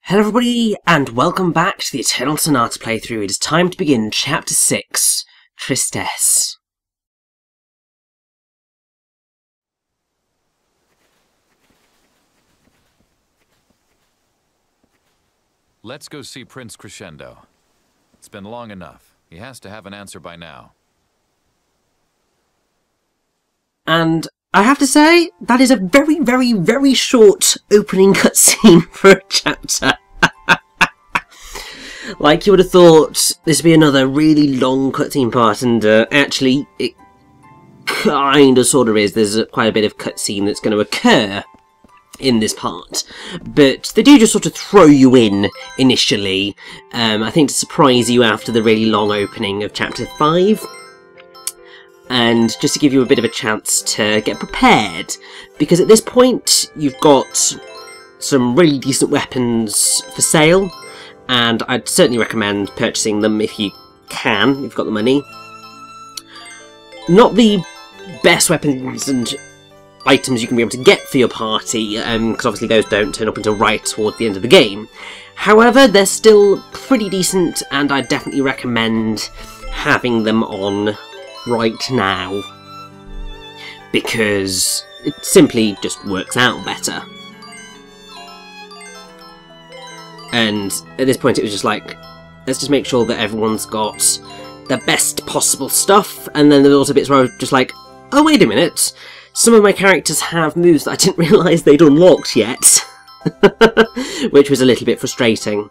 Hello everybody, and welcome back to the Eternal Sonata playthrough. It is time to begin Chapter 6, Tristesse. Let's go see Prince Crescendo. It's been long enough. He has to have an answer by now. And I have to say, that is a very short opening cutscene for a chapter. Like you would have thought this would be another really long cutscene part, and actually it kind of sort of is. There's quite a bit of cutscene that's going to occur in this part, but they do just sort of throw you in initially, I think to surprise you after the really long opening of Chapter 5. And just to give you a bit of a chance to get prepared, because at this point you've got some really decent weapons for sale, and I'd certainly recommend purchasing them if you can, if you've got the money. Not the best weapons and items you can be able to get for your party, because obviously those don't turn up until right towards the end of the game. However, they're still pretty decent, and I'd definitely recommend having them on right now, because it simply just works out better. And at this point it was just like, let's just make sure that everyone's got the best possible stuff, and then there's also bits where I was just like, oh wait a minute, some of my characters have moves that I didn't realise they'd unlocked yet. Which was a little bit frustrating.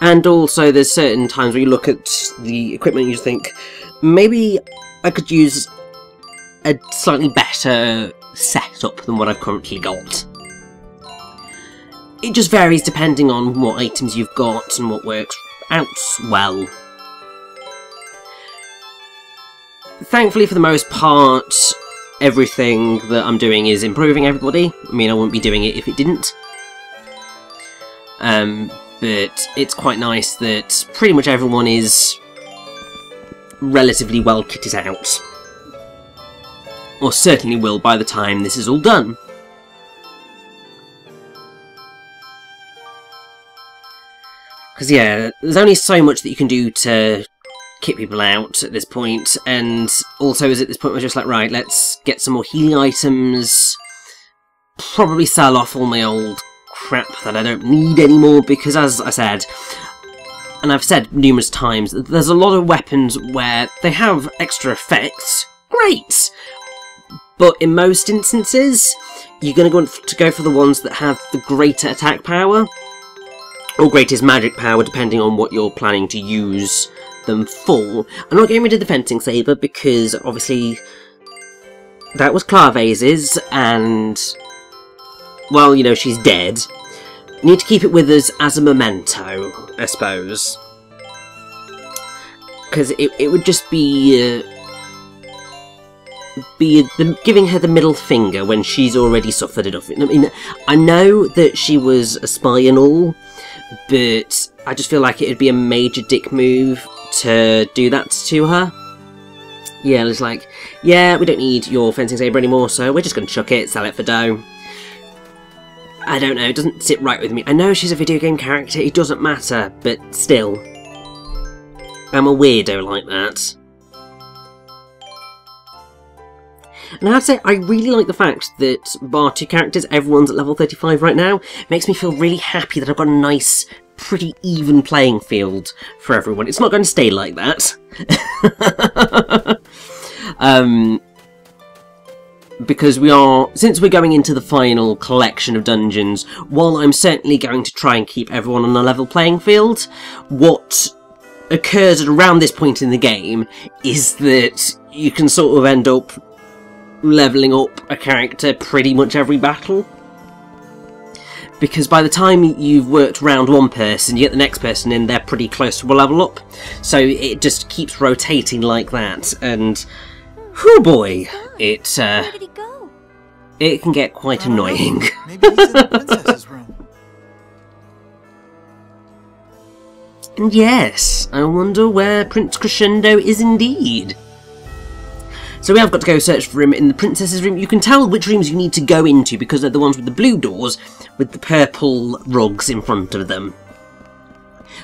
And also there's certain times where you look at the equipment and you just think, maybe I could use a slightly better setup than what I've currently got. It just varies depending on what items you've got and what works out well. Thankfully, for the most part, everything that I'm doing is improving everybody. I mean, I wouldn't be doing it if it didn't. But it's quite nice that pretty much everyone is relatively well kitted out. Or certainly will by the time this is all done. Because yeah, there's only so much that you can do to kit people out at this point, and also is at this point we're just like, right, let's get some more healing items, probably sell off all my old crap that I don't need anymore, because as I said, and I've said numerous times, there's a lot of weapons where they have extra effects, great, but in most instances you're going to want to go for the ones that have the greater attack power, or greatest magic power, depending on what you're planning to use them for. I'm not getting rid of the fencing saber, because obviously that was Clavese's, and well, you know, she's dead. Need to keep it with us as a memento, I suppose. Because it would just be giving her the middle finger when she's already suffered enough. I mean, I know that she was a spy and all, but I just feel like it would be a major dick move to do that to her. Yeah, it's like, yeah, we don't need your fencing saber anymore, so we're just going to chuck it, sell it for dough. I don't know, it doesn't sit right with me. I know she's a video game character, it doesn't matter, but still. I'm a weirdo like that. And I have to say, I really like the fact that, bar two characters, everyone's at level 35 right now. It makes me feel really happy that I've got a nice, pretty even playing field for everyone. It's not going to stay like that. Because since we're going into the final collection of dungeons, while I'm certainly going to try and keep everyone on a level playing field, what occurs at around this point in the game is that you can sort of end up leveling up a character pretty much every battle. Because by the time you've worked round one person, you get the next person in, they're pretty close to a level up. So it just keeps rotating like that, and whew boy, it can get quite annoying. Maybe he's in the princess's room. And yes, I wonder where Prince Crescendo is indeed. So we have got to go search for him in the princess's room. You can tell which rooms you need to go into because they're the ones with the blue doors with the purple rugs in front of them.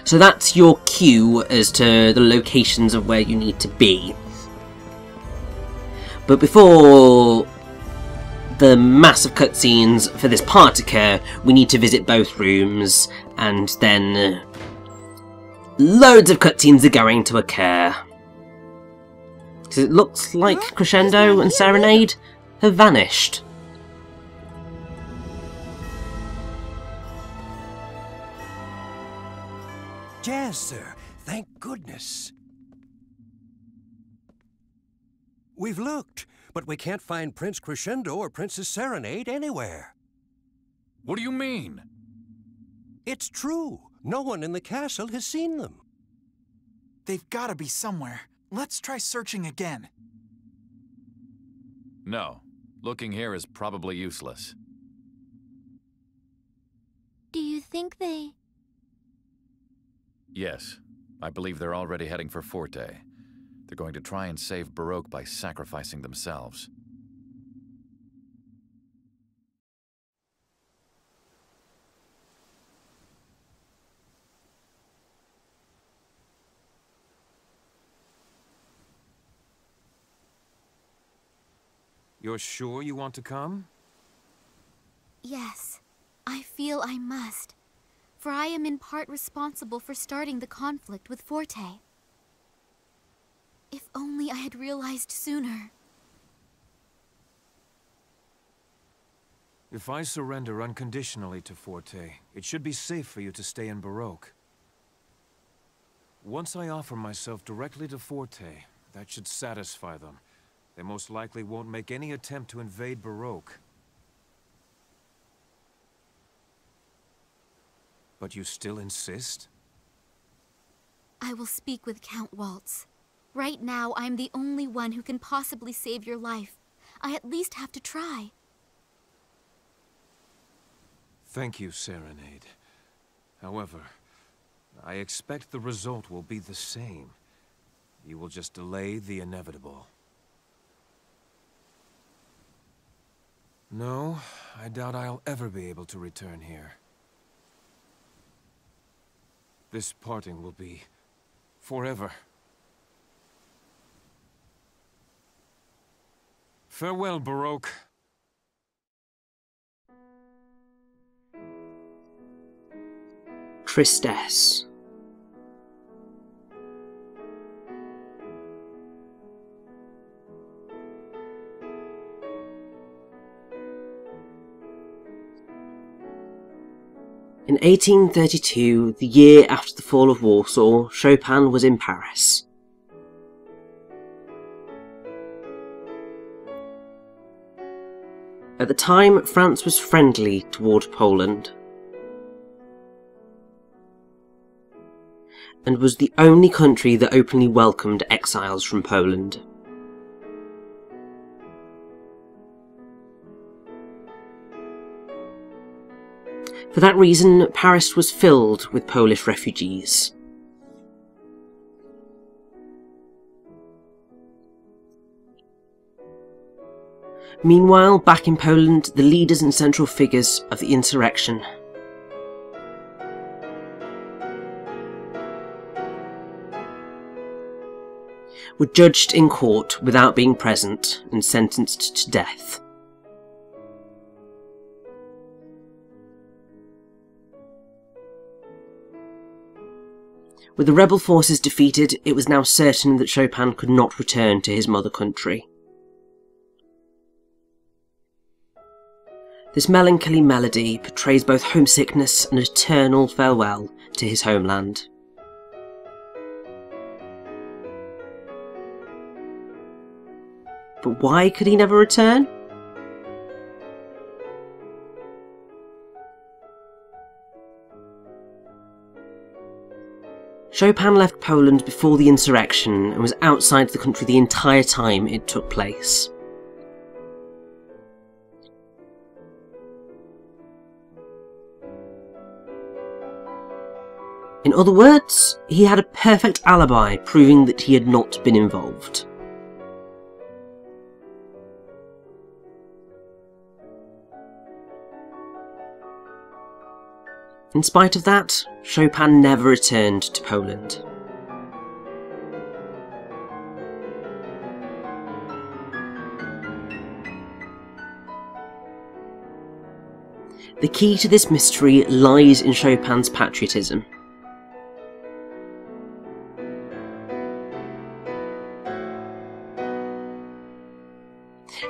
So that's your cue as to the locations of where you need to be. But before the massive cutscenes for this part occur, we need to visit both rooms, and then loads of cutscenes are going to occur. Because it looks like Crescendo and Serenade have vanished. Jazz, sir. Thank goodness. We've looked, but we can't find Prince Crescendo or Princess Serenade anywhere. What do you mean? It's true. No one in the castle has seen them. They've gotta be somewhere. Let's try searching again. No. Looking here is probably useless. Do you think they... Yes. I believe they're already heading for Forte. They're going to try and save Baroque by sacrificing themselves. You're sure you want to come? Yes, I feel I must. For I am in part responsible for starting the conflict with Forte. If only I had realized sooner. If I surrender unconditionally to Forte, it should be safe for you to stay in Baroque. Once I offer myself directly to Forte, that should satisfy them. They most likely won't make any attempt to invade Baroque. But you still insist? I will speak with Count Waltz. Right now, I'm the only one who can possibly save your life. I at least have to try. Thank you, Serenade. However, I expect the result will be the same. You will just delay the inevitable. No, I doubt I'll ever be able to return here. This parting will be forever. Farewell, Baroque. Tristesse. In 1832, the year after the fall of Warsaw, Chopin was in Paris. At the time, France was friendly toward Poland, and was the only country that openly welcomed exiles from Poland. For that reason, Paris was filled with Polish refugees. Meanwhile, back in Poland, the leaders and central figures of the insurrection were judged in court without being present and sentenced to death. With the rebel forces defeated, it was now certain that Chopin could not return to his mother country. This melancholy melody portrays both homesickness and eternal farewell to his homeland. But why could he never return? Chopin left Poland before the insurrection and was outside the country the entire time it took place. In other words, he had a perfect alibi proving that he had not been involved. In spite of that, Chopin never returned to Poland. The key to this mystery lies in Chopin's patriotism.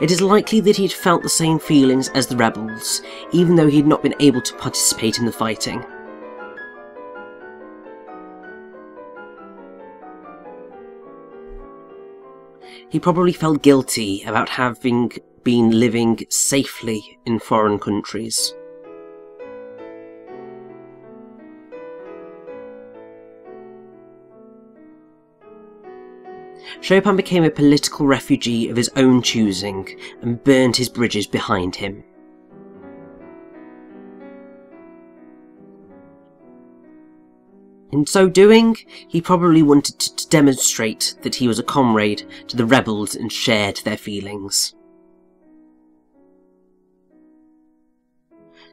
It is likely that he had felt the same feelings as the rebels, even though he had not been able to participate in the fighting. He probably felt guilty about having been living safely in foreign countries. Chopin became a political refugee of his own choosing and burned his bridges behind him. In so doing, he probably wanted to demonstrate that he was a comrade to the rebels and shared their feelings.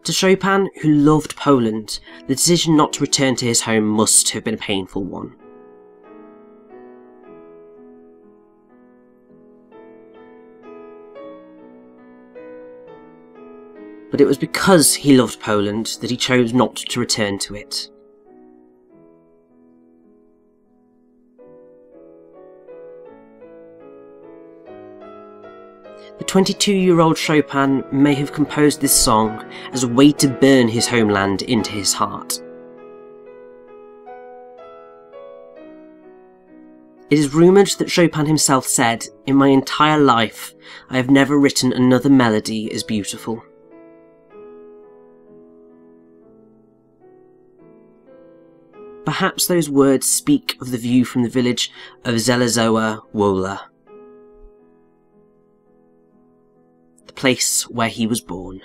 To Chopin, who loved Poland, the decision not to return to his home must have been a painful one. But it was because he loved Poland that he chose not to return to it. The 22-year-old Chopin may have composed this song as a way to burn his homeland into his heart. It is rumoured that Chopin himself said, "In my entire life, I have never written another melody as beautiful." Perhaps those words speak of the view from the village of Zelezowa Wola, the place where he was born.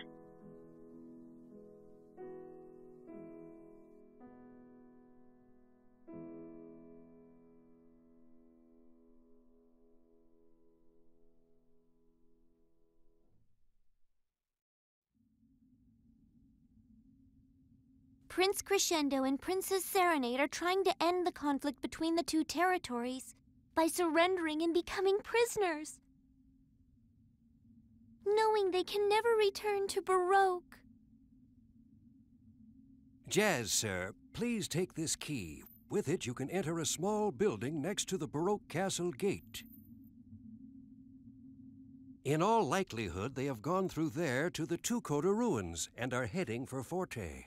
Prince Crescendo and Princess Serenade are trying to end the conflict between the two territories by surrendering and becoming prisoners, knowing they can never return to Baroque. Jazz, sir, please take this key. With it, you can enter a small building next to the Baroque Castle gate. In all likelihood, they have gone through there to the Two-Coda ruins and are heading for Forte.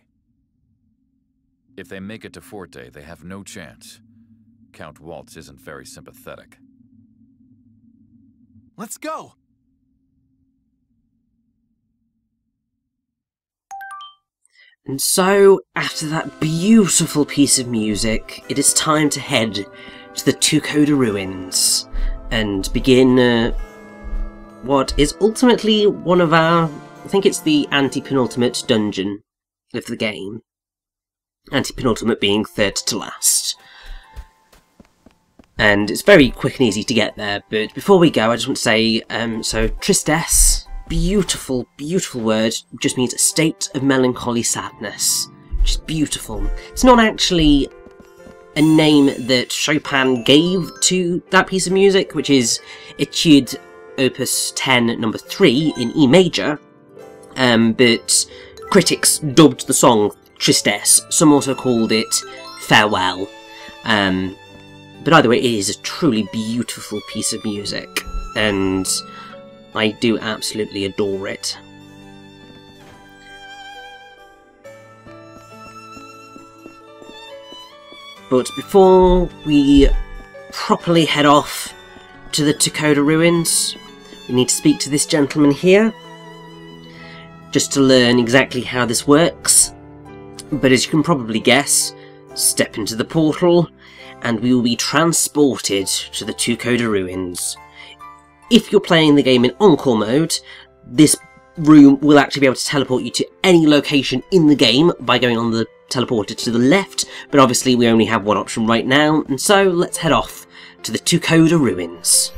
If they make it to Forte, they have no chance. Count Waltz isn't very sympathetic. Let's go! And so, after that beautiful piece of music, it is time to head to the Two-Coda ruins and begin what is ultimately one of our... I think it's the anti-penultimate dungeon of the game. Anti-penultimate being third to last. And it's very quick and easy to get there, but before we go I just want to say, so Tristesse, beautiful, beautiful word, just means a state of melancholy sadness. Just beautiful. It's not actually a name that Chopin gave to that piece of music, which is Etude Opus 10 number 3 in E major, but critics dubbed the song Tristesse. Some also called it Farewell. But either way, it is a truly beautiful piece of music, and I do absolutely adore it. But before we properly head off to the Two-Coda ruins, we need to speak to this gentleman here, just to learn exactly how this works. But as you can probably guess, step into the portal and we will be transported to the Two-Coda ruins. If you're playing the game in Encore mode, this room will actually be able to teleport you to any location in the game by going on the teleporter to the left, but obviously we only have one option right now, and so let's head off to the Two-Coda ruins.